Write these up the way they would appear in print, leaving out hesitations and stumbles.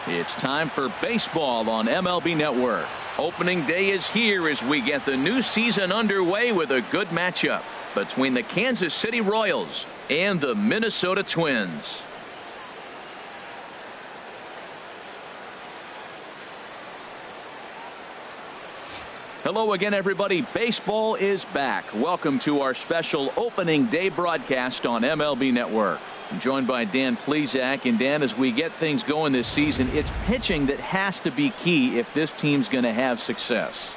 It's time for baseball on MLB Network. Opening day is here as we get the new season underway with a good matchup between the Kansas City Royals and the Minnesota Twins. Hello again, everybody. Baseball is back. Welcome to our special opening day broadcast on MLB Network. I'm joined by Dan Plesac. And Dan, as we get things going this season, it's pitching that has to be key if this team's going to have success.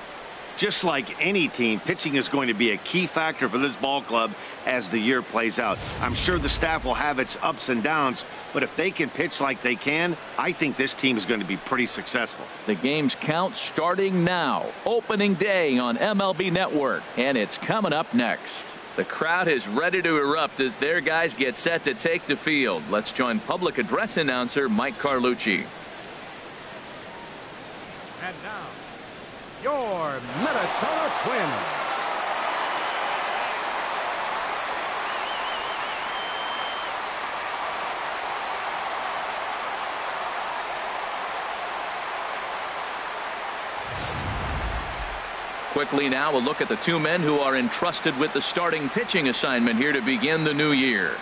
Just like any team, pitching is going to be a key factor for this ball club as the year plays out. I'm sure the staff will have its ups and downs, but if they can pitch like they can, I think this team is going to be pretty successful. The game's count starting now. Opening day on MLB Network, and it's coming up next. The crowd is ready to erupt as their guys get set to take the field. Let's join public address announcer Mike Carlucci. And now, your Minnesota Twins. Quickly now, a look at the two men who are entrusted with the starting pitching assignment here to begin the new year.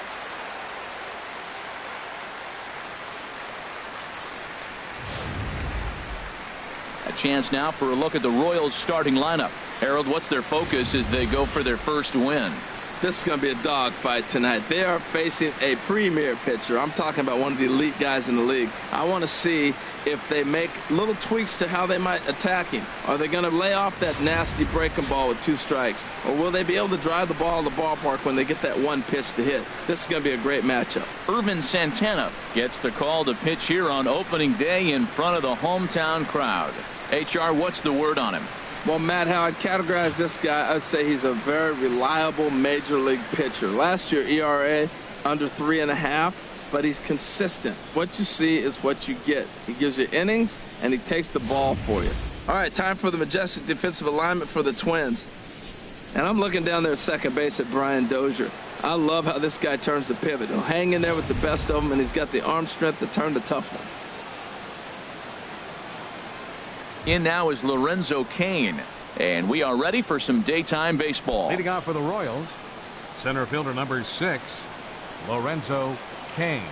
A chance now for a look at the Royals starting lineup. Harold, what's their focus as they go for their first win? This is going to be a dogfight tonight. They are facing a premier pitcher. I'm talking about one of the elite guys in the league. I want to see if they make little tweaks to how they might attack him. Are they going to lay off that nasty breaking ball with 2 strikes? Or will they be able to drive the ball to the ballpark when they get that one pitch to hit? This is going to be a great matchup. Irvin Santana gets the call to pitch here on opening day in front of the hometown crowd. HR, what's the word on him? Well, Matt, how I'd categorize this guy, I'd say he's a very reliable major league pitcher. Last year, ERA under 3.5, but he's consistent. What you see is what you get. He gives you innings, and he takes the ball for you. All right, time for the majestic defensive alignment for the Twins. And I'm looking down there at second base at Brian Dozier. I love how this guy turns the pivot. He'll hang in there with the best of them, and he's got the arm strength to turn the tough one. In now is Lorenzo Cain, and we are ready for some daytime baseball. Leading off for the Royals, center fielder number 6, Lorenzo Cain.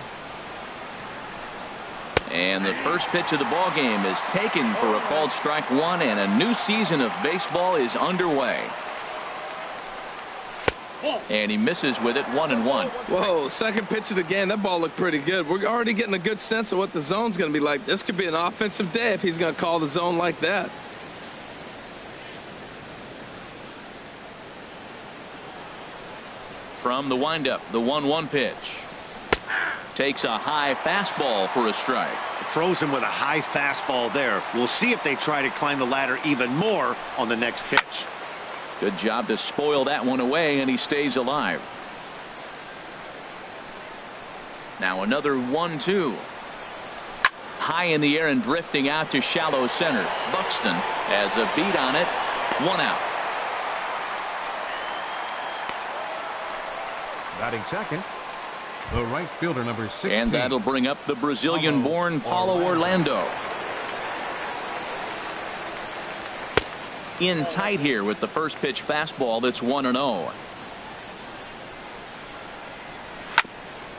And the first pitch of the ball game is taken for a called strike 1, and a new season of baseball is underway. And he misses with it, 1-1. Whoa, second pitch of the game. That ball looked pretty good. We're already getting a good sense of what the zone's going to be like. This could be an offensive day if he's going to call the zone like that. From the windup, the 1-1 pitch. Takes a high fastball for a strike. Throws him with a high fastball there. We'll see if they try to climb the ladder even more on the next pitch. Good job to spoil that one away, and he stays alive. Now another 1-2. High in the air and drifting out to shallow center. Buxton has a beat on it. 1 out. Batting second, the right fielder number 16. And that'll bring up the Brazilian-born Paulo Orlando. In tight here with the first pitch fastball that's 1-0.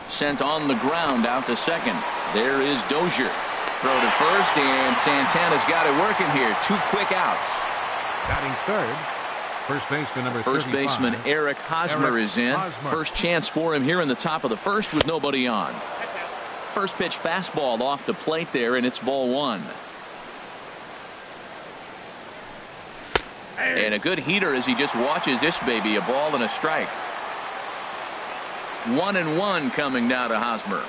Sent on the ground out to second. There is Dozier. Throw to first, and Santana's got it working here. 2 quick outs. Batting third, first baseman number 35. First baseman Eric Hosmer is in. First chance for him here in the top of the first with nobody on. First pitch fastball off the plate there, and it's ball 1. And a good heater as he just watches this baby, a ball and a strike. 1-1 coming now to Hosmer.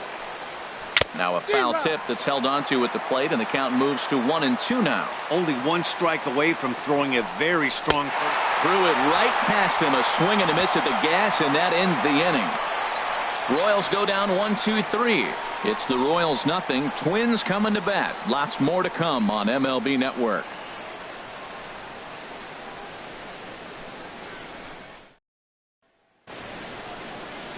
Now a foul tip that's held onto at the plate, and the count moves to 1-2 now. Only 1 strike away from throwing a very strong. Threw it right past him, a swing and a miss at the gas, and that ends the inning. Royals go down 1-2-3. It's the Royals nothing. Twins coming to bat. Lots more to come on MLB Network.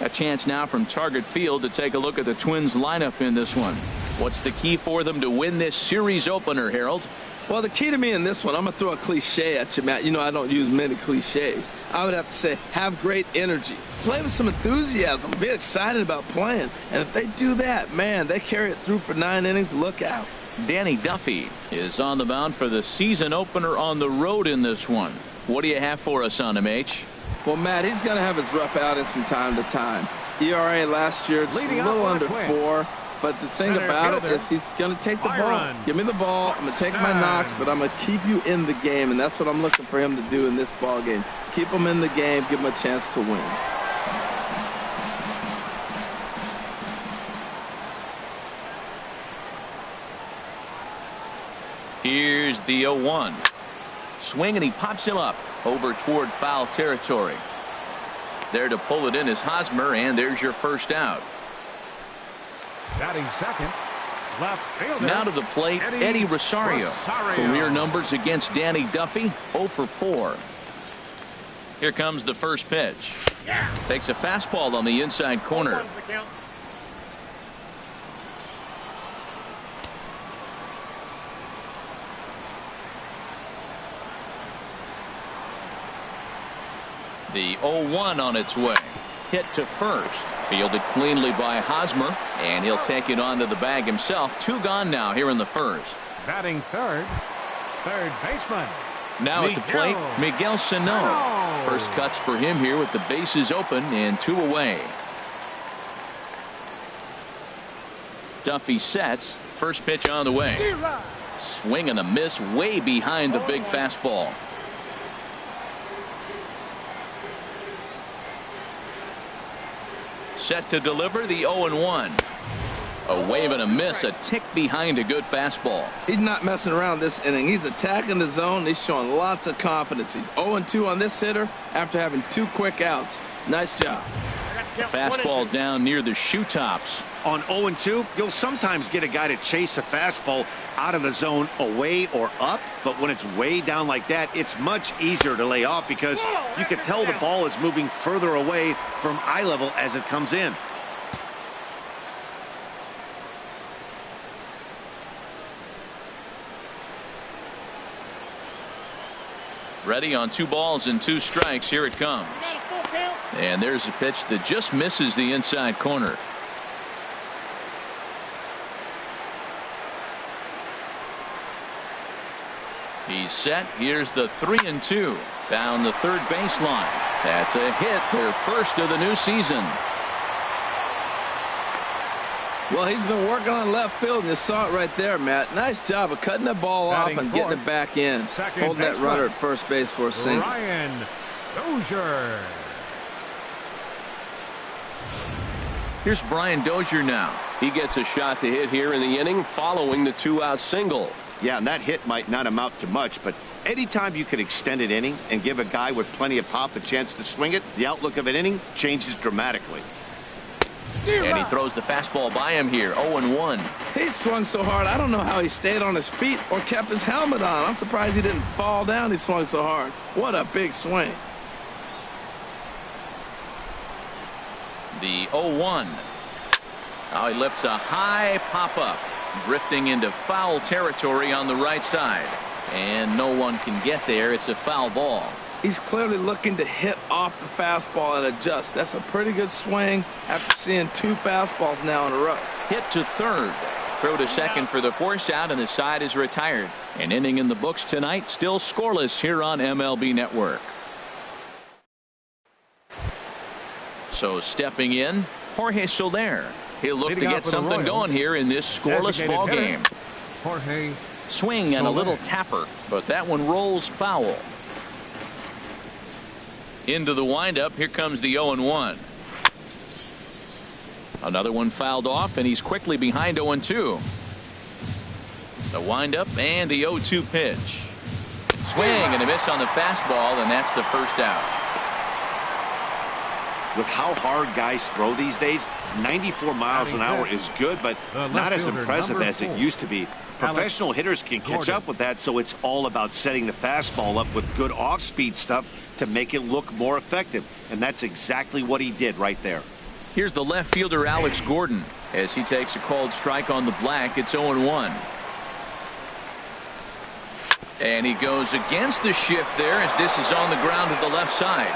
A chance now from Target Field to take a look at the Twins lineup in this one. What's the key for them to win this series opener, Harold? Well, the key to me in this one, I'm going to throw a cliche at you, Matt. You know I don't use many cliches. I would have to say have great energy. Play with some enthusiasm. Be excited about playing. And if they do that, man, they carry it through for 9 innings. Look out. Danny Duffy is on the mound for the season opener on the road in this one. What do you have for us on him, H? Well, Matt, he's going to have his rough outings from time to time. ERA last year, just a little under 4. But the thing about it is he's going to take the ball. Give me the ball. I'm going to take my knocks, but I'm going to keep you in the game, and that's what I'm looking for him to do in this ball game. Keep him in the game, give him a chance to win. Here's the 0-1. Swing, and he pops him up over toward foul territory. There to pull it in is Hosmer, and there's your first out. Batting second, left fielder. Now to the plate, Eddie Rosario. Career numbers against Danny Duffy, 0 for 4. Here comes the first pitch. Takes a fastball on the inside corner. The 0-1 on its way. Hit to first. Fielded cleanly by Hosmer, and he'll take it onto the bag himself. 2 gone now here in the first. Batting third baseman. Now at the plate, Miguel Sano. First cuts for him here with the bases open and 2 away. Duffy sets. First pitch on the way. Swing and a miss way behind the big fastball. Set to deliver the 0-1. A wave and a miss, a tick behind a good fastball. He's not messing around this inning. He's attacking the zone. He's showing lots of confidence. He's 0-2 on this hitter after having 2 quick outs. Nice job. Fastball down near the shoe tops. On 0-2, you'll sometimes get a guy to chase a fastball out of the zone away or up, but when it's way down like that, it's much easier to lay off because you can tell the ball is moving further away from eye level as it comes in. Ready on 2 balls and 2 strikes. Here it comes. And there's a pitch that just misses the inside corner. He's set. Here's the 3-2 down the third baseline. That's a hit, their first of the new season. Well, he's been working on left field, and you saw it right there, Matt. Nice job of cutting the ball off and getting it back in. Holding that runner at first base for a single. Ryan Dozier. Here's Brian Dozier now. He gets a shot to hit here in the inning following the 2-out single. Yeah, and that hit might not amount to much, but anytime you can extend an inning and give a guy with plenty of pop a chance to swing it, the outlook of an inning changes dramatically. And he throws the fastball by him here. 0-1. He swung so hard, I don't know how he stayed on his feet or kept his helmet on. I'm surprised he didn't fall down. He swung so hard. What a big swing. The 0-1. Now he lifts a high pop-up, drifting into foul territory on the right side. And no one can get there. It's a foul ball. He's clearly looking to hit off the fastball and adjust. That's a pretty good swing after seeing 2 fastballs now in a row. Hit to third. Throw to second for the force out, and the side is retired. An inning in the books tonight, still scoreless here on MLB Network. So stepping in, Jorge Soler. He'll look to get something going here in this scoreless ball game. Jorge. Swing and a little tapper, but that one rolls foul. Into the windup. Here comes the 0-1. Another one fouled off, and he's quickly behind 0-2. The windup and the 0-2 pitch. Swing and a miss on the fastball, and that's the first out. With how hard guys throw these days, 94 miles an hour is good, but not as impressive as it used to be. Professional hitters can catch up with that, so it's all about setting the fastball up with good off-speed stuff to make it look more effective. And that's exactly what he did right there. Here's the left fielder Alex Gordon as he takes a called strike on the black. It's 0-1. And he goes against the shift there as this is on the ground to the left side.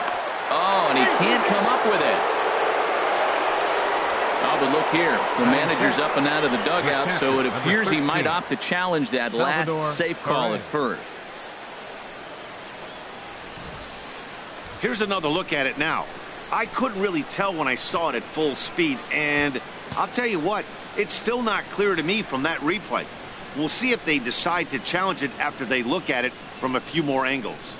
Oh, and he can't come up with it. Oh, but look here. The manager's up and out of the dugout, so it appears he might opt to challenge that last safe call at first. Here's another look at it now. I couldn't really tell when I saw it at full speed, and I'll tell you what, it's still not clear to me from that replay. We'll see if they decide to challenge it after they look at it from a few more angles.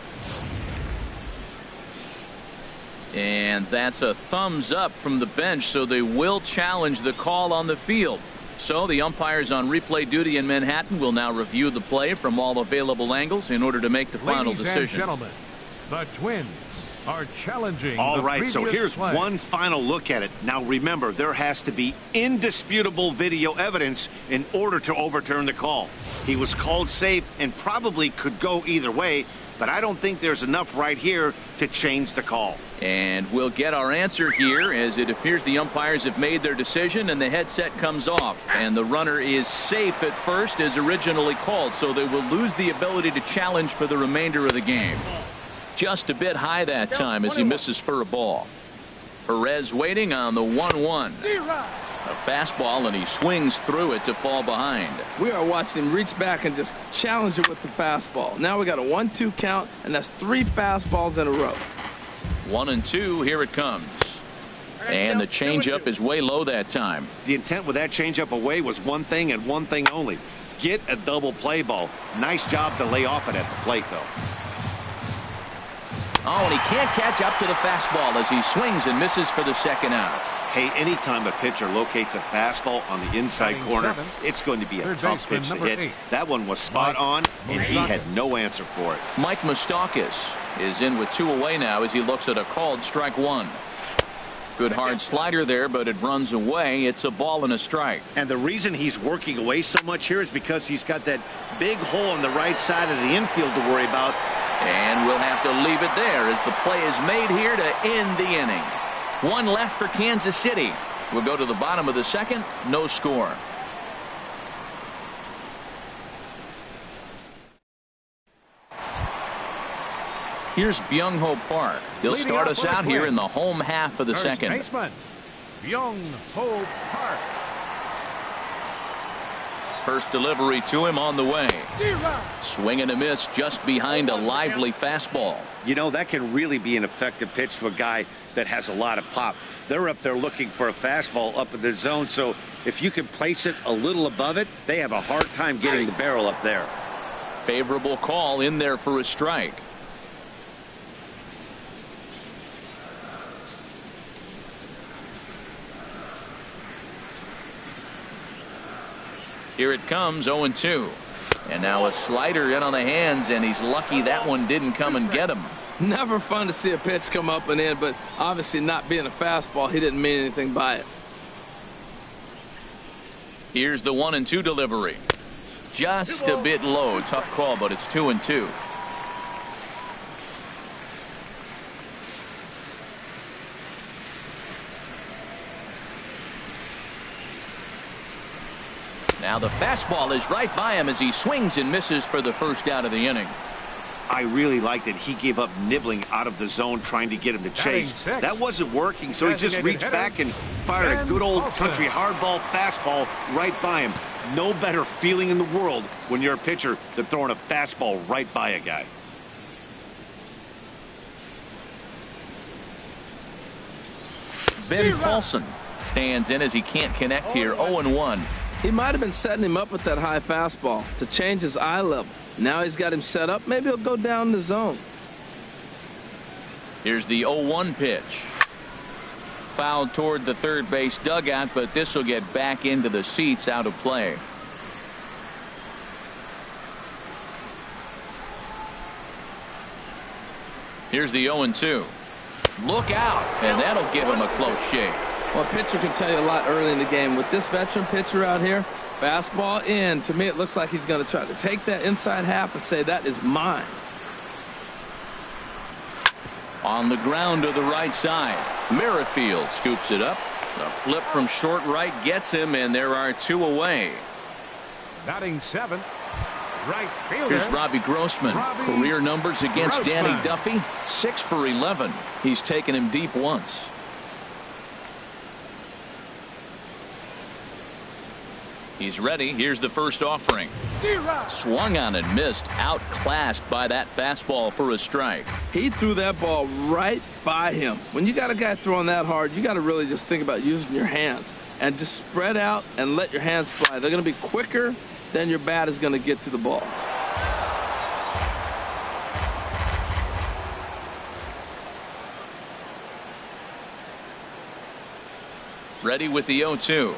And that's a thumbs up from the bench, so they will challenge the call on the field. So the umpires on replay duty in Manhattan will now review the play from all available angles in order to make the final decision. Ladies and gentlemen, the Twins are challenging. All the right, so here's play. one final look at it. Now remember, there has to be indisputable video evidence in order to overturn the call. He was called safe and probably could go either way, but I don't think there's enough right here to change the call. And we'll get our answer here as it appears the umpires have made their decision and the headset comes off. And the runner is safe at first as originally called, so they will lose the ability to challenge for the remainder of the game. Just a bit high that time as he misses for a ball. Perez waiting on the 1-1. A fastball, and he swings through it to fall behind. We are watching him reach back and just challenge it with the fastball. Now we got a 1-2 count, and that's 3 fastballs in a row. 1-2, here it comes. And the changeup is way low that time. The intent with that changeup away was one thing and one thing only. Get a double play ball. Nice job to lay off it at the plate, though. Oh, and he can't catch up to the fastball as he swings and misses for the second out. Hey, anytime a pitcher locates a fastball on the inside corner, it's going to be a tough pitch to hit. That one was spot on, and he had no answer for it. Mike Moustakas is in with 2 away now as he looks at a called strike 1. Good hard slider there, but it runs away. It's a ball and a strike. And the reason he's working away so much here is because he's got that big hole on the right side of the infield to worry about. And we'll have to leave it there as the play is made here to end the inning. 1 left for Kansas City. We'll go to the bottom of the second. No score. Here's Byung-Ho Park. He'll start us out here in the home half of the second. Baseman, Byung-Ho Park. First delivery to him on the way. Swing and a miss just behind a lively fastball. You know, that can really be an effective pitch to a guy that has a lot of pop. They're up there looking for a fastball up in the zone, so if you can place it a little above it, they have a hard time getting the barrel up there. Favorable call in there for a strike. Here it comes, 0-2. And now a slider in on the hands, and he's lucky that one didn't come and get him. Never fun to see a pitch come up and in, but obviously not being a fastball, he didn't mean anything by it. Here's the 1-2 delivery. Just a bit low. Tough call, but it's 2-2. Now the fastball is right by him as he swings and misses for the first out of the inning. I really liked it. He gave up nibbling out of the zone trying to get him to chase. That wasn't working, so he just reached back and fired a good old country hardball fastball right by him. No better feeling in the world when you're a pitcher than throwing a fastball right by a guy. Ben Paulson stands in as he can't connect here. 0-1. He might have been setting him up with that high fastball to change his eye level. Now he's got him set up. Maybe he'll go down the zone. Here's the 0-1 pitch. Fouled toward the third base dugout, but this will get back into the seats, out of play. Here's the 0-2. Look out, and that'll give him a close shave. Well, a pitcher can tell you a lot early in the game. With this veteran pitcher out here, fastball in. To me, it looks like he's going to try to take that inside half and say, that is mine. On the ground to the right side. Merrifield scoops it up. The flip from short right gets him, and there are 2 away. Batting 7th, right fielder. Here's Robbie Grossman. Career numbers against Danny Duffy, 6 for 11. He's taken him deep once. He's ready. Here's the first offering. Swung on and missed. Outclassed by that fastball for a strike. He threw that ball right by him. When you got a guy throwing that hard, you got to really just think about using your hands and just spread out and let your hands fly. They're going to be quicker than your bat is going to get to the ball. Ready with the 0-2.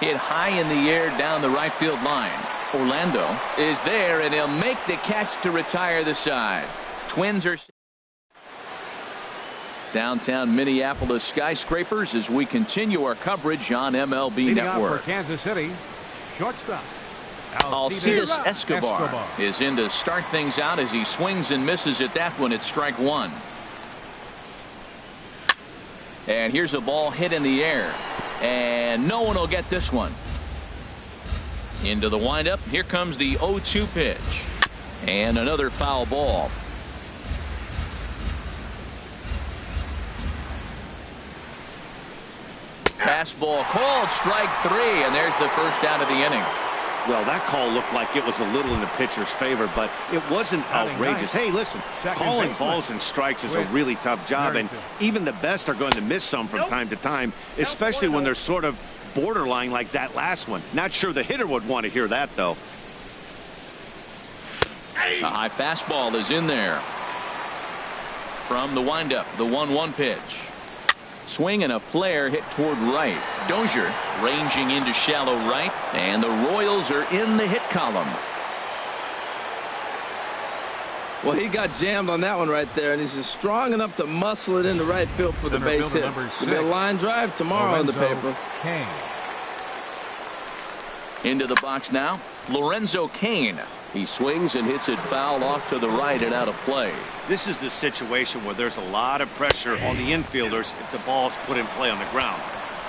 Hit high in the air down the right field line. Orlando is there, and he'll make the catch to retire the side. Twins are downtown Minneapolis skyscrapers as we continue our coverage on MLB Network. For Kansas City, shortstop Alcides Escobar is in to start things out as he swings and misses at that one at strike 1. And here's a ball hit in the air. And no one will get this one. Into the windup. Here comes the 0-2 pitch. And another foul ball. Fastball called, strike 3, and there's the first out of the inning. Well, that call looked like it was a little in the pitcher's favor, but it wasn't outrageous. Hey, listen, calling balls and strikes is a really tough job, and even the best are going to miss some from time to time, especially when they're sort of borderline like that last one. Not sure the hitter would want to hear that, though. A high fastball is in there. From the windup, the 1-1 pitch. Swing and a flare hit toward right. Dozier ranging into shallow right, and the Royals are in the hit column. Well, he got jammed on that one right there, and he's just strong enough to muscle it into right field for the base hit. It'll be a line drive tomorrow on the paper. Into the box now, Lorenzo Cain. He swings and hits it foul off to the right and out of play. This is the situation where there's a lot of pressure on the infielders if the ball's put in play on the ground.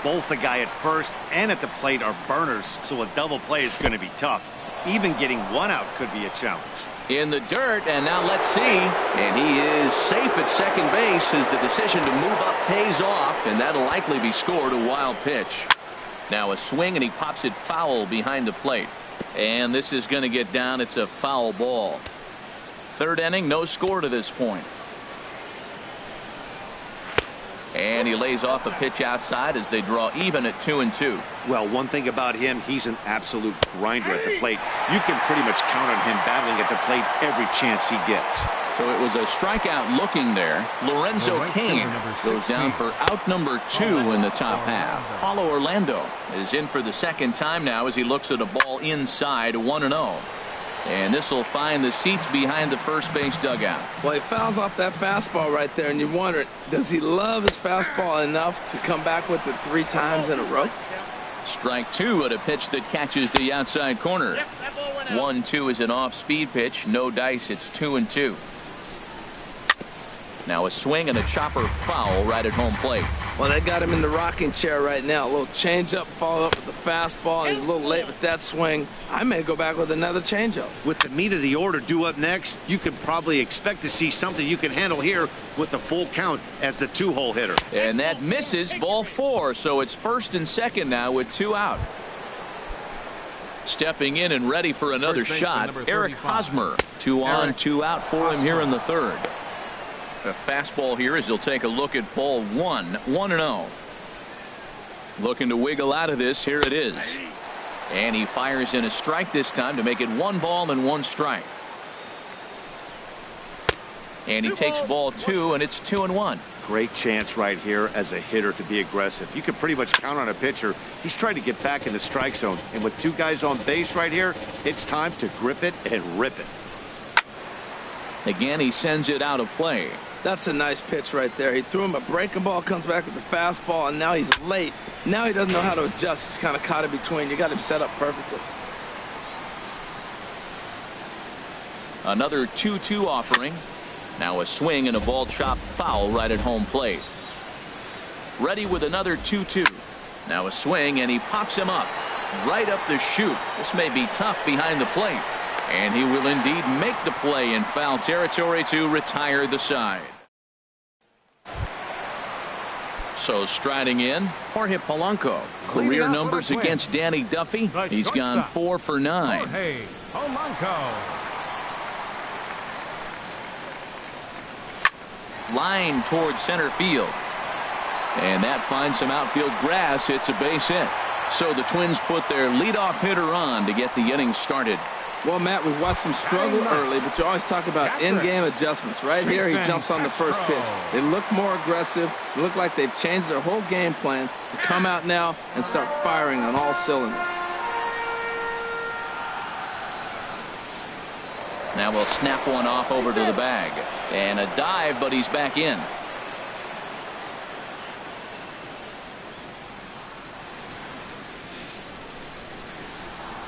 Both the guy at first and at the plate are burners, so a double play is going to be tough. Even getting one out could be a challenge. In the dirt, and now let's see. And he is safe at second base as the decision to move up pays off, and that'll likely be scored. A wild pitch. Now a swing, and he pops it foul behind the plate. And this is going to get down. It's a foul ball. Third inning, no score to this point. And he lays off a pitch outside as they draw even at 2-2. Well, one thing about him, he's an absolute grinder at the plate. You can pretty much count on him battling at the plate every chance he gets. So it was a strikeout looking there. Lorenzo Cain goes down for out number 2 in the top half. Paulo Orlando is in for the second time now as he looks at a ball inside 1-0. And this will find the seats behind the first base dugout. Well, he fouls off that fastball right there, and you wonder, does he love his fastball enough to come back with it 3 times in a row? Strike 2 at a pitch that catches the outside corner. 1-2 is an off-speed pitch. No dice. It's 2-2. Now a swing and a chopper foul right at home plate. Well, they got him in the rocking chair right now. A little changeup, followed up with the fastball. He's a little late with that swing. I may go back with another changeup. With the meat of the order due up next, you can probably expect to see something you can handle here with the full count as the 2-hole hitter. And that misses, ball 4. So it's first and second now with 2 out. Stepping in and ready for another shot, Eric Hosmer. 2 on, 2 out for him here in the third. A fastball here as he'll take a look at ball 1, 1-0. Looking to wiggle out of this. Here it is. And he fires in a strike this time to make it 1 ball and 1 strike. And he takes ball 2, and it's 2-1. Great chance right here as a hitter to be aggressive. You can pretty much count on a pitcher. He's trying to get back in the strike zone. And with 2 guys on base right here, it's time to grip it and rip it. Again, he sends it out of play. That's a nice pitch right there. He threw him a breaking ball, comes back with the fastball, and now he's late. Now he doesn't know how to adjust. He's kind of caught in between. You got him set up perfectly. Another 2-2 offering. Now a swing and a ball chopped foul right at home plate. ready with another 2-2. Now a swing, and he pops him up right up the chute. This may be tough behind the plate, and he will indeed make the play in foul territory to retire the side. So striding in, Jorge Polanco. Career numbers against Danny Duffy. He's gone 4 for 9. Jorge Polanco. Line towards center field. And that finds some outfield grass. It's a base hit. So the Twins put their leadoff hitter on to get the inning started. Well, Matt, we've watched him struggle early, but you always talk about in-game adjustments. Right here, he jumps on the first pitch. They look more aggressive. They look like they've changed their whole game plan to come out now and start firing on all cylinders. Now we'll snap one off over to the bag. And a dive, but he's back in.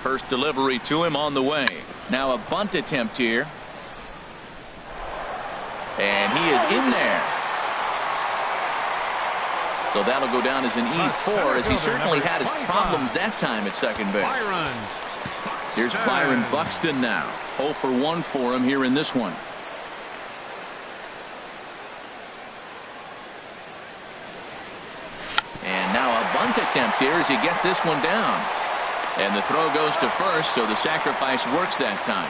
First delivery to him on the way. Now a bunt attempt here. And he is in there. So that'll go down as an E4, as he certainly had his problems that time at second base. Here's Byron Buxton now. 0 for 1 for him here in this one. And now a bunt attempt here as he gets this one down. And the throw goes to first, so the sacrifice works that time.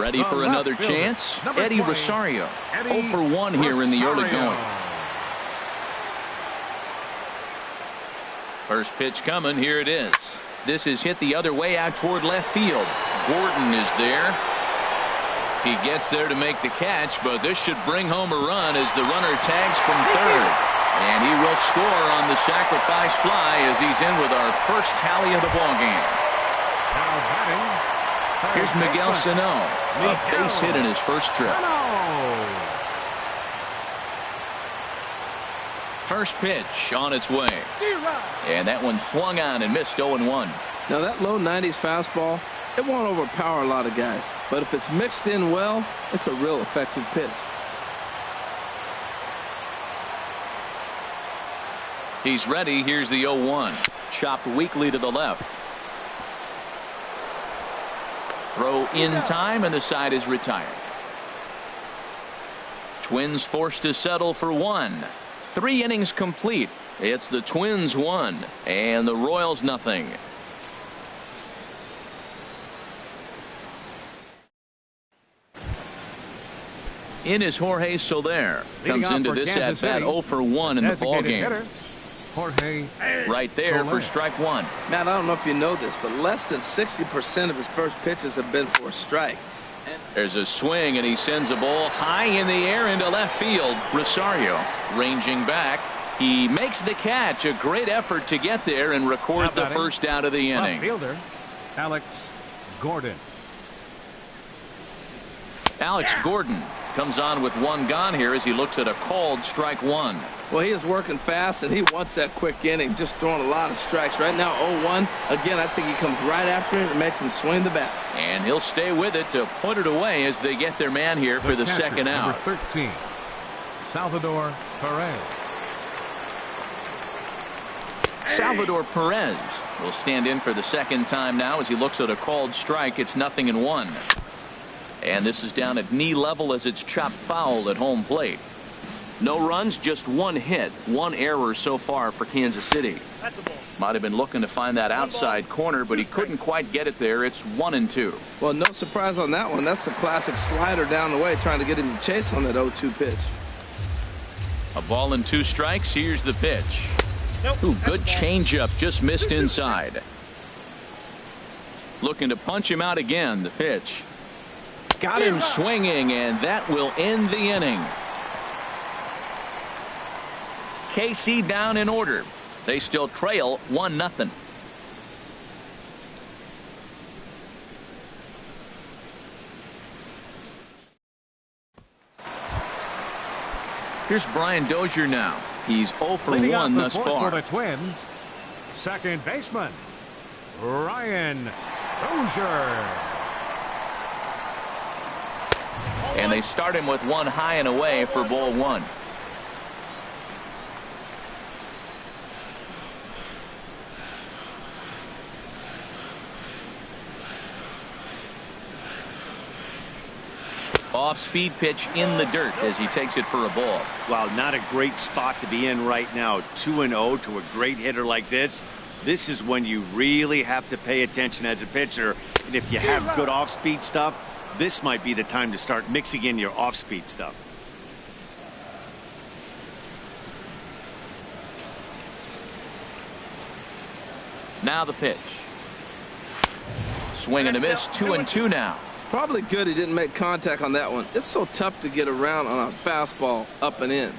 Ready for another chance? Eddie Rosario. 0 for 1 here in the early going. First pitch coming. Here it is. This is hit the other way out toward left field. Gordon is there. He gets there to make the catch, but this should bring home a run as the runner tags from third. And he will score on the sacrifice fly as he's in with our first tally of the ballgame. Here's Miguel Sano. A base hit in his first trip. First pitch on its way. And that one swung on and missed 0-1. Now that low 90s fastball, it won't overpower a lot of guys. But if it's mixed in well, it's a real effective pitch. He's ready. Here's the 0-1. Chopped weakly to the left. Throw in time, and the side is retired. Twins forced to settle for 1. 3 innings complete. It's the Twins 1 and the Royals nothing. In is Jorge Soler. Comes into this at bat 0 for 1 in the ballgame. Jorge right there for strike 1. Matt, I don't know if you know this, but less than 60% of his first pitches have been for a strike. There's a swing, and he sends a ball high in the air into left field. Rosario ranging back. He makes the catch. A great effort to get there and record the first out of the inning. Fielder Alex Gordon. Alex Gordon comes on with 1 gone here as he looks at a called strike 1. Well, he is working fast, and he wants that quick inning, just throwing a lot of strikes. Right now, 0-1. Again, I think he comes right after it and makes him swing the bat. And he'll stay with it to put it away as they get their man here for the second out. Number 13, Salvador Perez. Salvador Perez will stand in for the second time now as he looks at a called strike. It's 0-1. And this is down at knee level as it's chopped foul at home plate. No runs, just 1 hit, 1 error so far for Kansas City. Might have been looking to find that outside corner, but he couldn't quite get it there. It's 1-2. Well, no surprise on that one. That's the classic slider down the way, trying to get him to chase on that 0-2 pitch. A ball and 2 strikes. Here's the pitch. Ooh, good changeup, just missed inside. Looking to punch him out again. The pitch. Got him swinging, and that will end the inning. KC down in order. They still trail 1-0. Here's Brian Dozier now. He's 0 for 1 thus far. For the Twins, second baseman Brian Dozier. And they start him with one high and away for ball one. Off-speed pitch in the dirt as he takes it for a ball. Wow, not a great spot to be in right now. 2-0 to a great hitter like this. This is when you really have to pay attention as a pitcher. And if you have good off-speed stuff, this might be the time to start mixing in your off-speed stuff. Now the pitch. Swing and a miss. 2-2 now. Probably good he didn't make contact on that one. It's so tough to get around on a fastball up and in.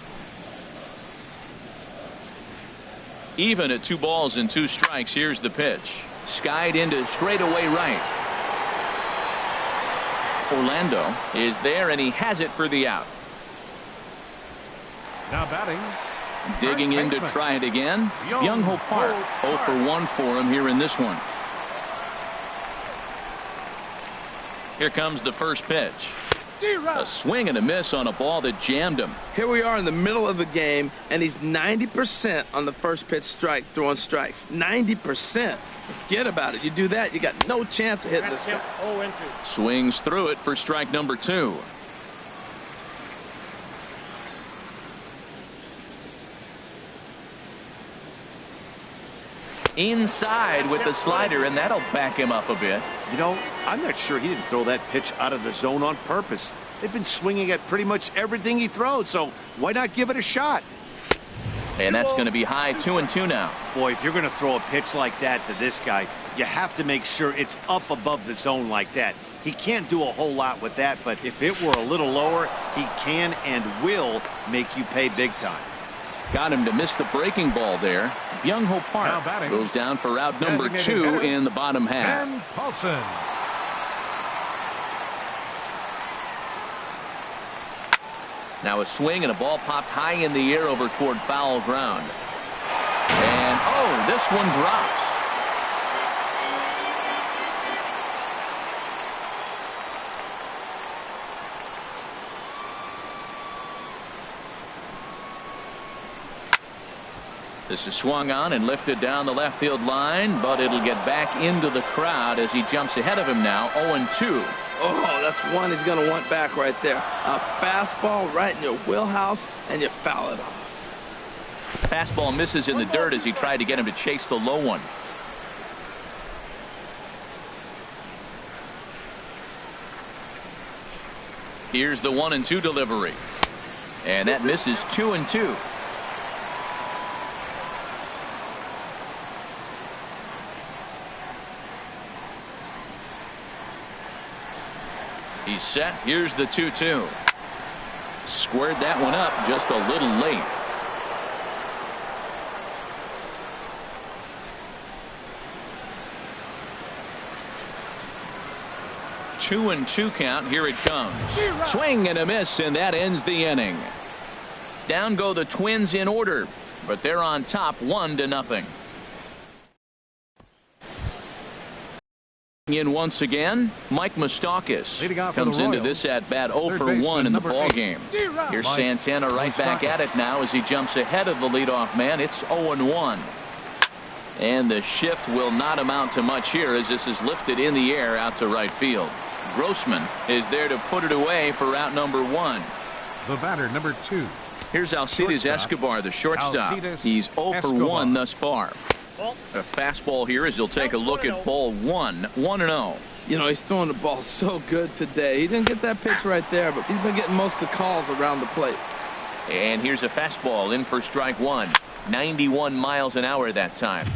Even at 2 balls and 2 strikes. Here's the pitch. Skied into straightaway right. Orlando is there, and he has it for the out. Now batting. Digging in to try it again. Young-Ho Park. 0 for 1 for him here in this one. Here comes the first pitch. A swing and a miss on a ball that jammed him. Here we are in the middle of the game, and he's 90% on the first pitch strike, throwing strikes. 90%. Forget about it. You do that, you got no chance of hitting this guy. Swings through it for strike number 2. Inside with the slider, and that'll back him up a bit. You know, I'm not sure he didn't throw that pitch out of the zone on purpose. They've been swinging at pretty much everything he throws, so why not give it a shot? And that's going to be high. 2-2 now. Boy, if you're going to throw a pitch like that to this guy, you have to make sure it's up above the zone like that. He can't do a whole lot with that, but if it were a little lower, he can and will make you pay big time. Got him to miss the breaking ball there. Young-Ho Park goes down for out number 2 in the bottom half. And Paulson. Now a swing and a ball popped high in the air over toward foul ground. And oh, this one drops. This is swung on and lifted down the left field line, but it'll get back into the crowd as he jumps ahead of him now. 0-2. Oh, that's one he's going to want back right there. A fastball right in your wheelhouse, and you foul it off. Fastball misses in the dirt as he tried to get him to chase the low one. Here's the 1-2 delivery. And that misses. 2-2. He's set. Here's the 2-2. Squared that one up just a little late. Two and 2 count. Here it comes. Swing and a miss, and that ends the inning. Down go the Twins in order, but they're on top 1-0. In once again, Mike Moustakas comes into this at bat 0 for 1 in the ball game. Here's Santana right back at it now as he jumps ahead of the leadoff man. It's 0-1. And the shift will not amount to much here as this is lifted in the air out to right field. Grossman is there to put it away for out number 1. The batter, number 2. Here's Alcides Escobar, the shortstop. He's 0 for 1 thus far. A fastball here as he'll take a look at ball 1. 1-0. You know, he's throwing the ball so good today. He didn't get that pitch right there, but he's been getting most of the calls around the plate. And here's a fastball in for strike 1. 91 miles an hour that time.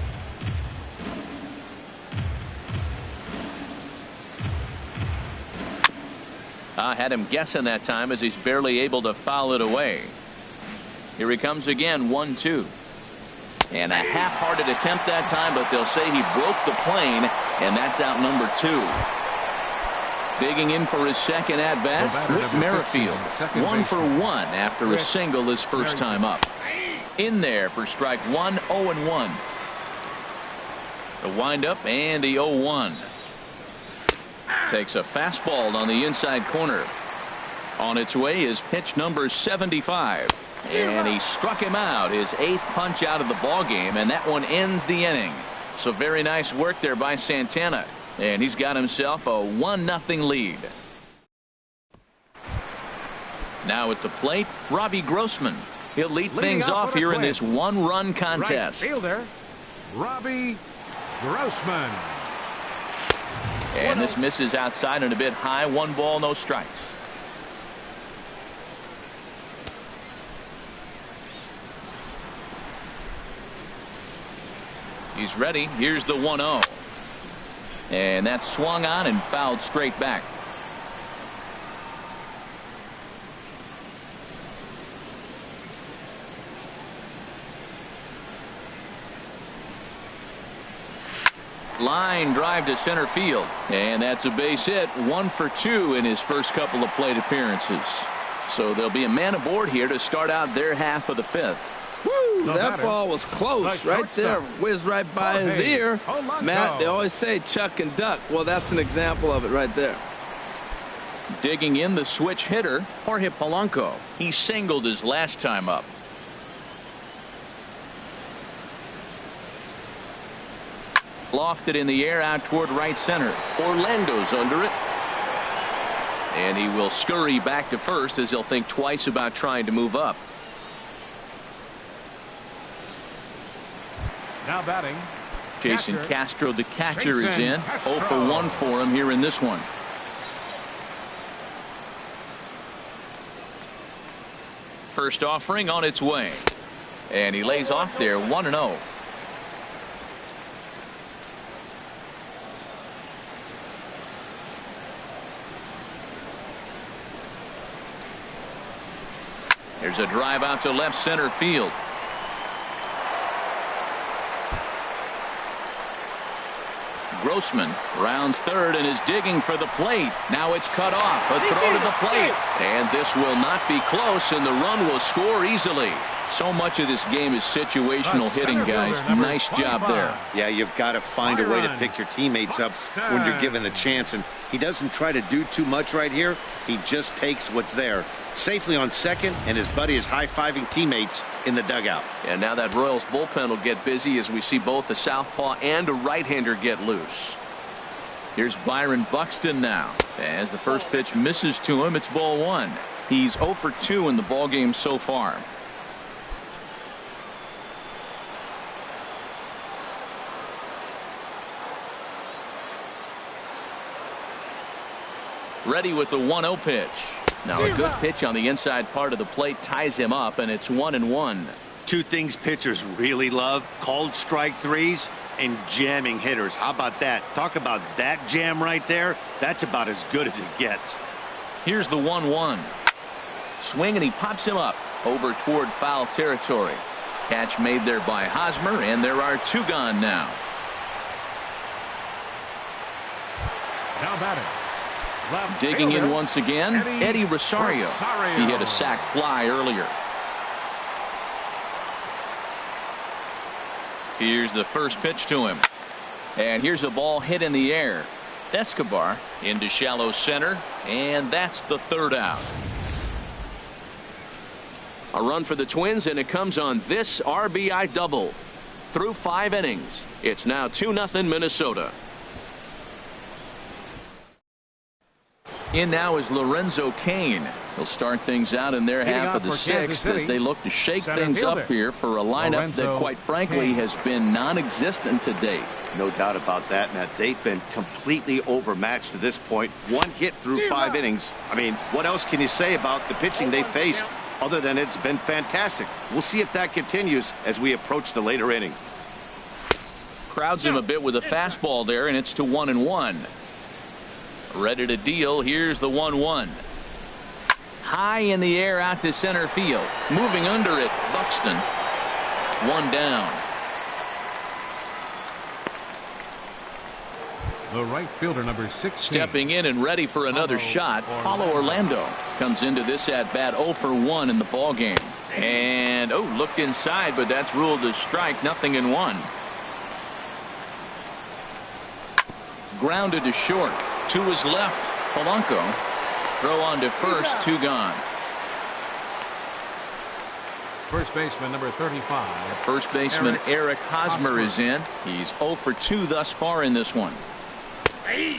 I had him guessing that time as he's barely able to foul it away. Here he comes again. 1-2. And a half-hearted attempt that time, but they'll say he broke the plane, and that's out number 2. Digging in for his second at-bat, Whit Merrifield. 1 for 1 after a single his first time up. In there for strike 1. 0-1. The windup and the 0-1. Takes a fastball on the inside corner. On its way is pitch number 75. And he struck him out, his 8th punch out of the ball game, and that one ends the inning. So very nice work there by Santana, and he's got himself a 1-0 lead. Now at the plate, Robbie Grossman. He'll lead things off here in this 1-run contest. Right fielder, Robbie Grossman. And this misses outside and a bit high. 1 ball, no strikes. He's ready. Here's the 1-0. And that's swung on and fouled straight back. Line drive to center field. And that's a base hit. 1 for 2 in his first couple of plate appearances. So there'll be a man aboard here to start out their half of the 5th. Woo, that ball was close right there. Whizzed right by his ear. Matt, they always say chuck and duck. Well, that's an example of it right there. Digging in the switch hitter, Jorge Polanco. He singled his last time up. Lofted in the air out toward right center. Orlando's under it. And he will scurry back to first as he'll think twice about trying to move up. Now batting, Jason Castro, the catcher, is in. Castro. 0 for 1 for him here in this one. First offering on its way. And he lays off there 1-0. There's a drive out to left center field. Grossman rounds third and is digging for the plate. Now it's cut off. A throw to the plate. And this will not be close, and the run will score easily. So much of this game is situational hitting, guys. Nice job there. Yeah, you've got to find a way to pick your teammates up when you're given the chance. And he doesn't try to do too much right here. He just takes what's there. Safely on second, and his buddy is high-fiving teammates in the dugout. And now that Royals bullpen will get busy as we see both a southpaw and a right-hander get loose. Here's Byron Buxton now. As the first pitch misses to him, it's ball 1. He's 0 for 2 in the ballgame so far. Ready with the 1-0 pitch. Now a good pitch on the inside part of the plate ties him up, and it's 1-1. 2 things pitchers really love: called strike threes and jamming hitters. How about that? Talk about that jam right there. That's about as good as it gets. Here's the 1-1. Swing, and he pops him up over toward foul territory. Catch made there by Hosmer, and there are 2 gone now. Now batting, left Digging fielder, in once again, Eddie Rosario. He hit a sac fly earlier. Here's the first pitch to him. And here's a ball hit in the air. Escobar into shallow center, and that's the 3rd out. A run for the Twins, and it comes on this RBI double. Through 5 innings, it's now 2-0 Minnesota. In now is Lorenzo Cain. He'll start things out in their half of the 6th as they look to shake things up here for a lineup that, quite frankly, has been non-existent to date. No doubt about that, Matt. They've been completely overmatched to this point. 1 hit through 5 innings. I mean, what else can you say about the pitching they faced other than it's been fantastic? We'll see if that continues as we approach the later inning. Crowds him a bit with a fastball there, and it's to 1-1. Ready to deal. Here's the 1-1. High in the air out to center field. Moving under it, Buxton. 1 down. the right fielder, number 16. Stepping in and ready for another shot, Paulo Orlando comes into this at bat 0 for 1 in the ball game. And looked inside, but that's ruled a strike. 0-1. Grounded to short. To his left, Polanco. Throw on to first, 2 gone. First baseman number 35. First baseman Eric Hosmer is in. He's 0 for 2 thus far in this one.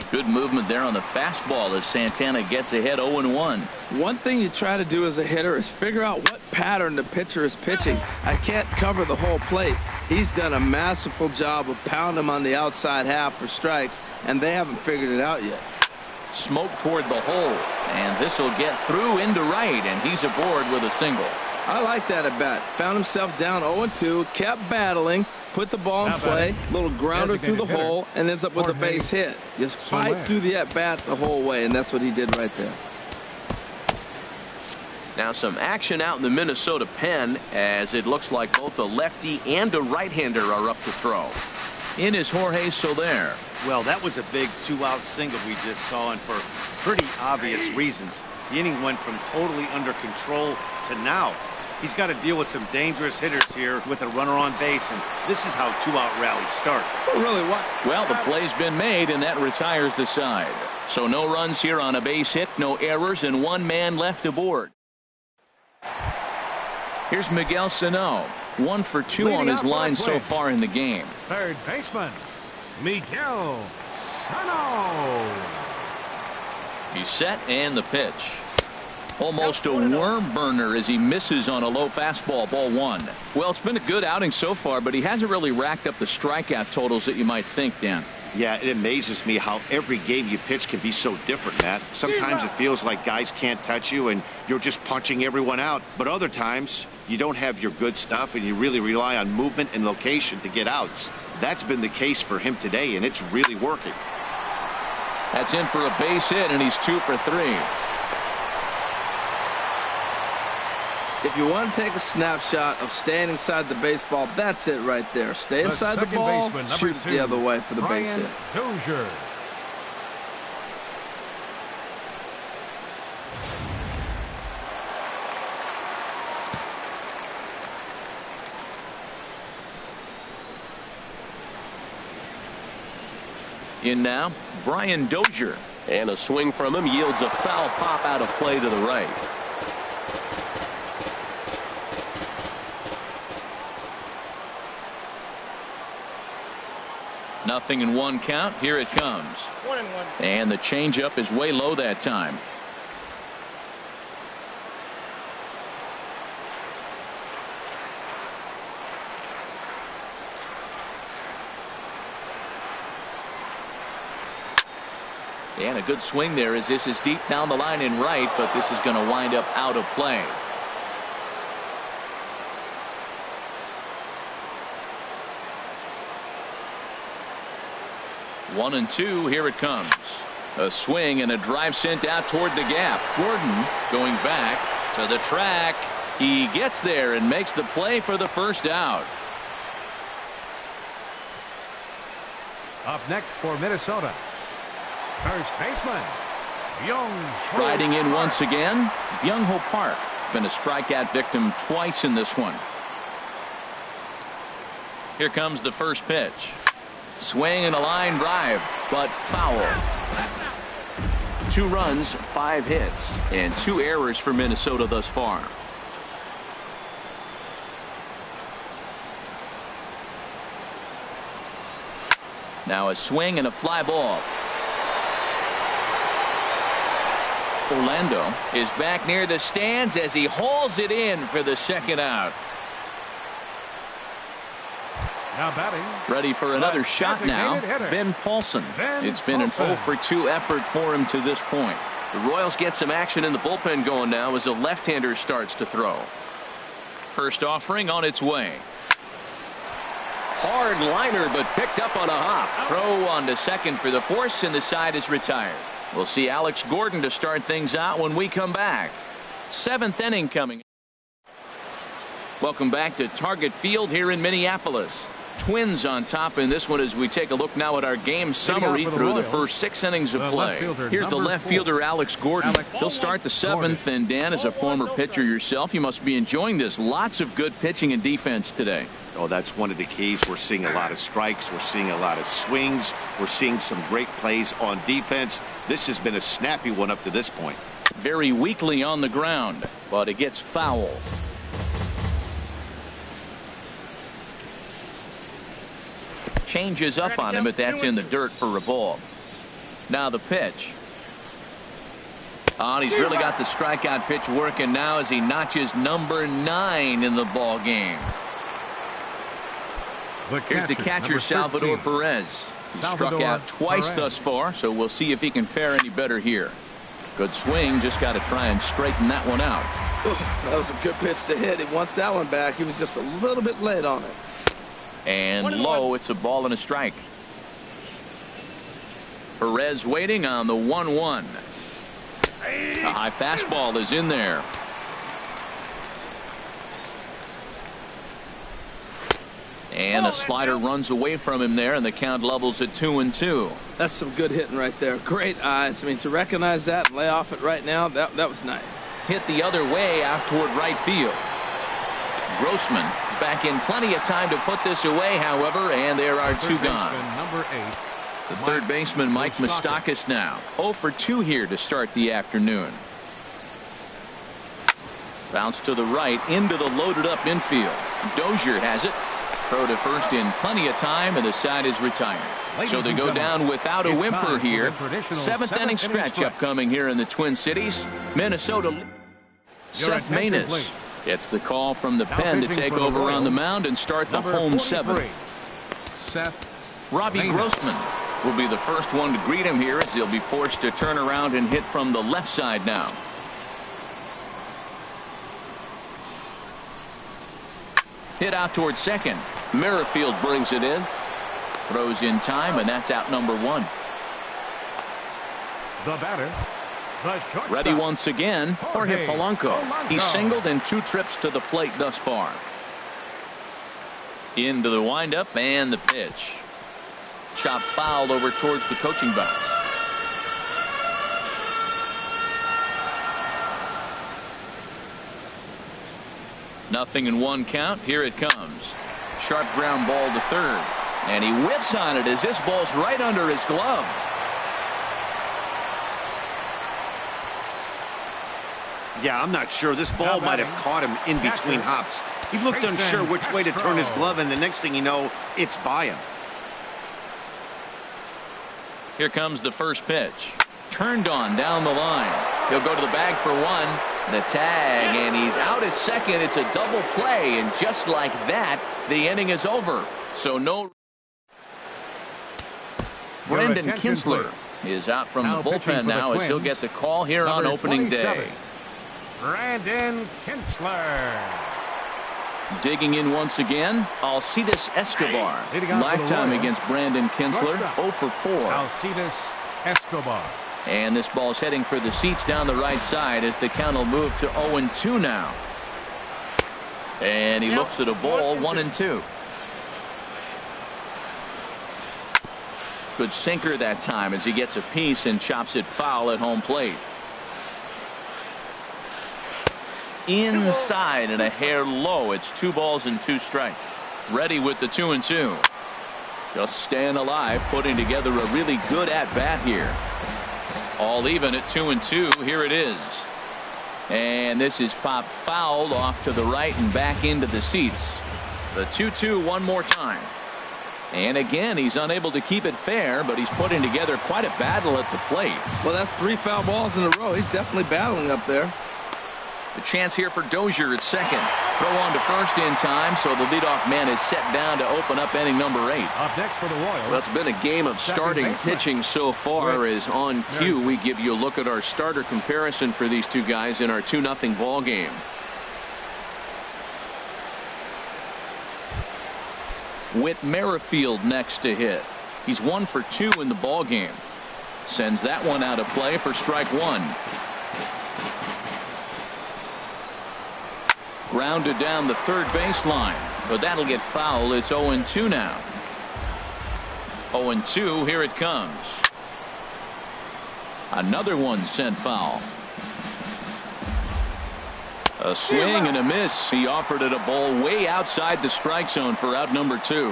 Good movement there on the fastball as Santana gets ahead 0-1. One thing you try to do as a hitter is figure out what pattern the pitcher is pitching. I can't cover the whole plate. He's done a masterful job of pounding him on the outside half for strikes, and they haven't figured it out yet. Smoke toward the hole, and this will get through into right, and he's aboard with a single. I like that at bat. Found himself down 0-2, kept battling, put the ball in play, little grounder through the hole, and ends up with a base hit. Just fight through the at bat the whole way, and that's what he did right there. Now some action out in the Minnesota pen, as it looks like both a lefty and a right-hander are up to throw. In is Jorge Soler. Well, that was a big 2-out single we just saw, and for pretty obvious reasons. The inning went from totally under control to now. He's got to deal with some dangerous hitters here with a runner on base, and this is how 2-out rallies start. Really, what? Well, the play's been made, and that retires the side. So no runs here on a base hit, no errors, and 1 man left aboard. Here's Miguel Sano, 1 for 2 on his line so far in the game. Third baseman, Miguel Sano. He's set, and the pitch. Almost a worm burner as he misses on a low fastball, ball 1. Well, it's been a good outing so far, but he hasn't really racked up the strikeout totals that you might think, Dan. Yeah, it amazes me how every game you pitch can be so different, Matt. Sometimes it feels like guys can't touch you and you're just punching everyone out. But other times you don't have your good stuff and you really rely on movement and location to get outs. That's been the case for him today, and it's really working. That's in for a base hit, and he's 2 for 3. If you want to take a snapshot of staying inside the baseball, that's it right there. Stay inside the ball, shoot it the other way for the base hit. Dozier. In now, Brian Dozier. And a swing from him yields a foul pop out of play to the right. Nothing in 1 count. Here it comes. 1-1. And the changeup is way low that time. And a good swing there as this is deep down the line in right, but this is going to wind up out of play. One and 2, here it comes. A swing and a drive sent out toward the gap. Gordon going back to the track. He gets there and makes the play for the first out. Up next for Minnesota, first baseman, Byung-Ho Riding in Park. once again, Byung-Ho Park. Been a strikeout victim twice in this one. Here comes the first pitch. Swing and a line drive, but foul. 2 runs, 5 hits, and 2 errors for Minnesota thus far. Now a swing and a fly ball. Orlando is back near the stands as he hauls it in for the second out. Now batting. Ready for another shot now, Ben Paulson. It's been an 0 for 2 effort for him to this point. The Royals get some action in the bullpen going now as a left-hander starts to throw. First offering on its way. Hard liner, but picked up on a hop. Throw on to second for the force, and the side is retired. We'll see Alex Gordon to start things out when we come back. 7th inning coming. Welcome back to Target Field here in Minneapolis. Twins on top in this one as we take a look now at our game summary through the first 6 innings of play. Here's the left fielder, Alex Gordon. He'll start the 7th, and Dan, as a former pitcher yourself, you must be enjoying this. Lots of good pitching and defense today. Oh, that's one of the keys. We're seeing a lot of strikes. We're seeing a lot of swings. We're seeing some great plays on defense. This has been a snappy one up to this point. very weakly on the ground, but it gets foul. Changes up on him, but that's in the dirt for a ball. Now the pitch. Oh, he's really got the strikeout pitch working now as he notches number 9 in the ball game. Here's the catcher, Salvador Perez. He struck out twice thus far, so we'll see if he can fare any better here. Good swing, just got to try and straighten that one out. That was a good pitch to hit. He wants that one back. He was just a little bit late on it. And low, it's a ball and a strike. Perez waiting on the 1-1. A high fastball is in there. And a slider runs away from him there, and the count levels at 2-2. That's some good hitting right there. Great eyes. I mean, to recognize that and lay off it right now, that was nice. Hit the other way out toward right field. Grossman is back in plenty of time to put this away, however, and there are 2 gone. Number 8. The third baseman, Mike Moustakas, now 0 for 2 here to start the afternoon. Bounce to the right into the loaded up infield. Dozier has it. Throw to first in plenty of time, and the side is retired. So they go down without a whimper here. 7th inning stretch upcoming here in the Twin Cities. Minnesota. Seth Maness gets the call from the pen to take over on the mound and start the home 7th. Robbie Grossman will be the first one to greet him here as he'll be forced to turn around and hit from the left side now. Hit out towards second. Merrifield brings it in. Throws in time, and that's out number 1. The batter, the shortstop. Ready once again, Jorge Polanco. He's singled in 2 trips to the plate thus far. Into the windup and the pitch. Chop fouled over towards the coaching box. Nothing in 1 count. Here it comes. Sharp ground ball to third. And he whips on it as this ball's right under his glove. Yeah, I'm not sure. This ball might have caught him in between hops. He looked unsure which way to turn his glove, and the next thing you know, it's by him. Here comes the first pitch. Turned on down the line. He'll go to the bag for 1. The tag, and he's out at second. It's a double play, and just like that, the inning is over. So no. Brandon Kinsler is out from the bullpen now as he'll get the call here on opening day. Brandon Kinsler. Digging in once again, Alcides Escobar. Lifetime against Brandon Kinsler, 0 for 4. Alcides Escobar. And this ball's heading for the seats down the right side as the count will move to 0-2 now. And he looks at a ball, 1-2. Good sinker that time as he gets a piece and chops it foul at home plate. Inside and a hair low. It's 2 balls and 2 strikes. Ready with the 2-2. Just staying alive, putting together a really good at-bat here. All even at 2-2. Here it is. And this is popped fouled off to the right and back into the seats. The 2-2 one more time. And again, he's unable to keep it fair, but he's putting together quite a battle at the plate. Well, that's 3 foul balls in a row. He's definitely battling up there. The chance here for Dozier at second. Throw on to first in time, so the leadoff man is set down to open up inning number 8. Up next for the Royals. Well, it's been a game of starting pitching so far. As on cue, we give you a look at our starter comparison for these 2 guys in our 2-0 ball game. Whit Merrifield next to hit. He's 1 for 2 in the ball game. Sends that one out of play for strike 1. Grounded down the third baseline, but that'll get foul. It's 0-2 now. 0-2. Here it comes. Another one sent foul. A swing and a miss. He offered it a ball way outside the strike zone for out number 2.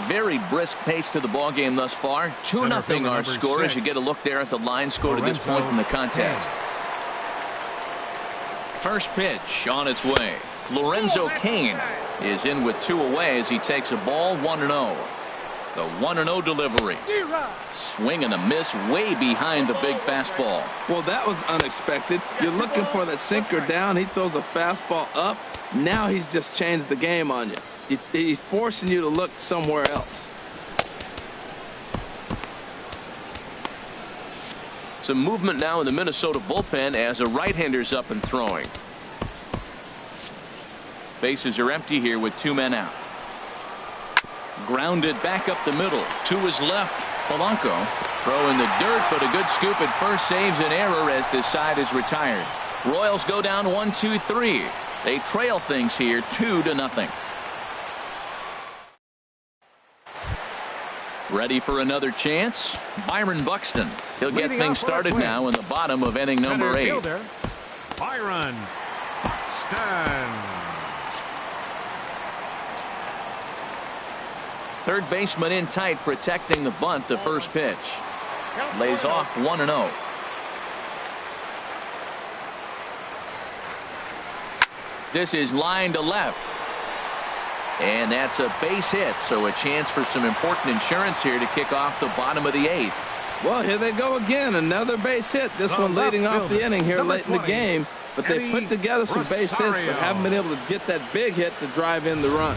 Very brisk pace to the ball game thus far. 2-0 our score as you get a look there at the line score to this point in the contest. First pitch on its way. Lorenzo Cain is in with 2 away as he takes a ball 1-0. The 1-0 delivery. Swing and a miss way behind the big fastball. Well, that was unexpected. You're looking for that sinker down. He throws a fastball up. Now he's just changed the game on you. He's forcing you to look somewhere else. Some movement now in the Minnesota bullpen as a right-hander's up and throwing. Bases are empty here with 2 men out. Grounded back up the middle to his left. Polanco throw in the dirt, but a good scoop at first saves an error as this side is retired. Royals go down 1-2-3. They trail things here 2-0. Ready for another chance. Byron Buxton. He'll get things started now in the bottom of inning number 8. Byron Buxton. Third baseman in tight, protecting the bunt. The first pitch lays off 1-0. This is line to left, and that's a base hit, so a chance for some important insurance here to kick off the bottom of the 8th. Well, here they go again, another base hit. This one leading off the inning here late in the game, but they put together some base hits but haven't been able to get that big hit to drive in the run.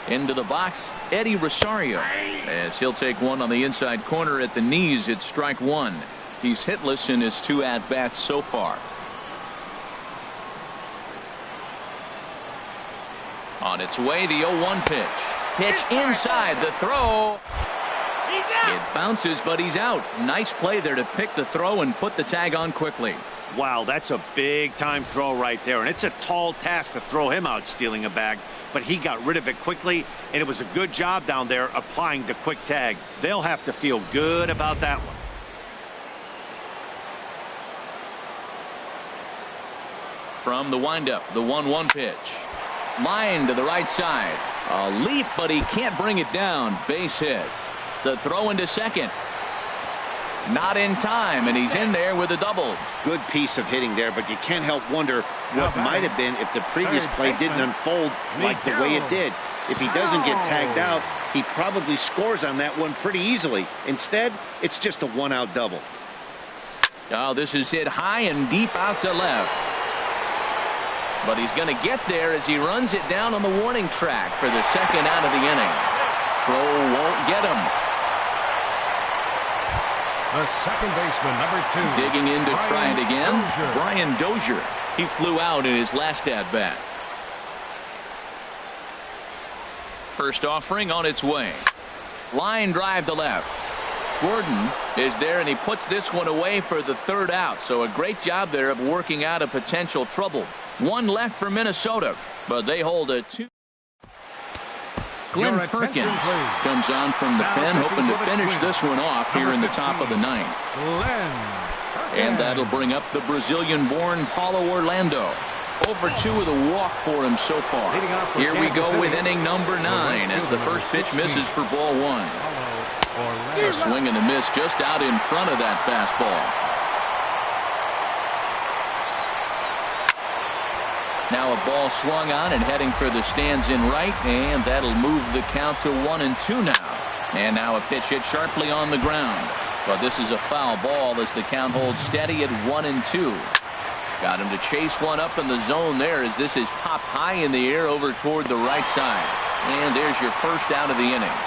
Into the box, Eddie Rosario, as he'll take one on the inside corner at the knees. It's strike 1. He's hitless in his 2 at-bats so far. On its way, the 0-1 pitch. Pitch inside, the throw. It bounces, but he's out. Nice play there to pick the throw and put the tag on quickly. Wow, that's a big-time throw right there, and it's a tall task to throw him out stealing a bag, but he got rid of it quickly, and it was a good job down there applying the quick tag. They'll have to feel good about that one. From the windup, the 1-1 pitch. Line to the right side. A leap, but he can't bring it down. Base hit. The throw into second. Not in time, and he's in there with a double. Good piece of hitting there, but you can't help wonder what might have been if the previous play didn't unfold like the way it did. If he doesn't get tagged out, he probably scores on that one pretty easily. Instead, it's just a 1-out double. Oh, this is hit high and deep out to left. But he's going to get there as he runs it down on the warning track for the second out of the inning. Throw won't get him. The second baseman, number 2. Digging in to try it again. Brian Dozier. He flew out in his last at-bat. First offering on its way. Line drive to left. Gordon is there, and he puts this one away for the 3rd out. So a great job there of working out a potential trouble. 1 left for Minnesota, but they hold a 2. Glenn Perkins comes on from the pen, hoping to finish this one off here in the top of the 9th. And that'll bring up the Brazilian-born Paulo Orlando. Over 2 with a walk for him so far. Here we go with inning number 9 as the first pitch misses for ball 1. A swing and a miss just out in front of that fastball. Now a ball swung on and heading for the stands in right, and that'll move the count to 1-2 now. And now a pitch hit sharply on the ground. But this is a foul ball as the count holds steady at 1-2. Got him to chase one up in the zone there as this is popped high in the air over toward the right side. And there's your first out of the inning.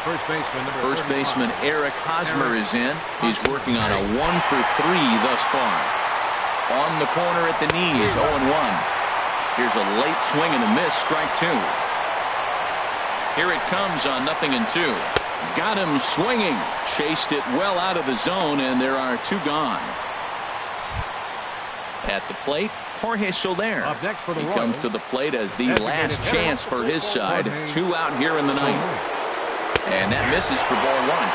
First baseman Eric Hosmer is in. He's working on a 1-for-3 thus far. On the corner at the knees, 0-1. Here's a late swing and a miss, strike 2. Here it comes on 0-2. Got him swinging. Chased it well out of the zone, and there are 2 gone. At the plate, Jorge Soler. He comes to the plate as the last chance for his side. 2 out here in the 9th. And that misses for ball 1.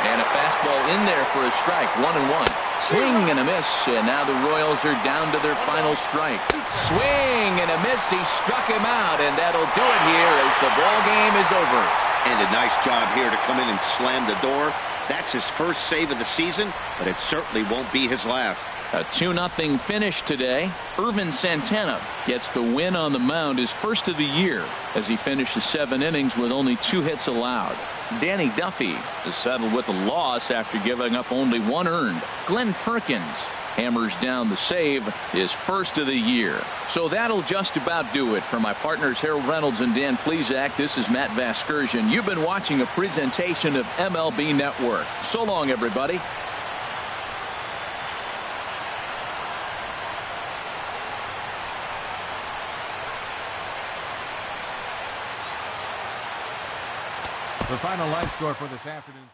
And a fastball in there for a strike. 1-1. Swing and a miss, and now the Royals are down to their final strike. Swing and a miss. He struck him out, and that'll do it here as the ball game is over. And a nice job here to come in and slam the door. That's his first save of the season, but it certainly won't be his last. A 2-0 finish today. Irvin Santana gets the win on the mound, his first of the year, as he finishes 7 innings with only 2 hits allowed. Danny Duffy is settled with a loss after giving up only 1 earned. Glenn Perkins hammers down the save, his first of the year. So that'll just about do it. For my partners Harold Reynolds and Dan Plesac, this is Matt Vasgersian. You've been watching a presentation of MLB Network. So long, everybody. The final line score for this afternoon's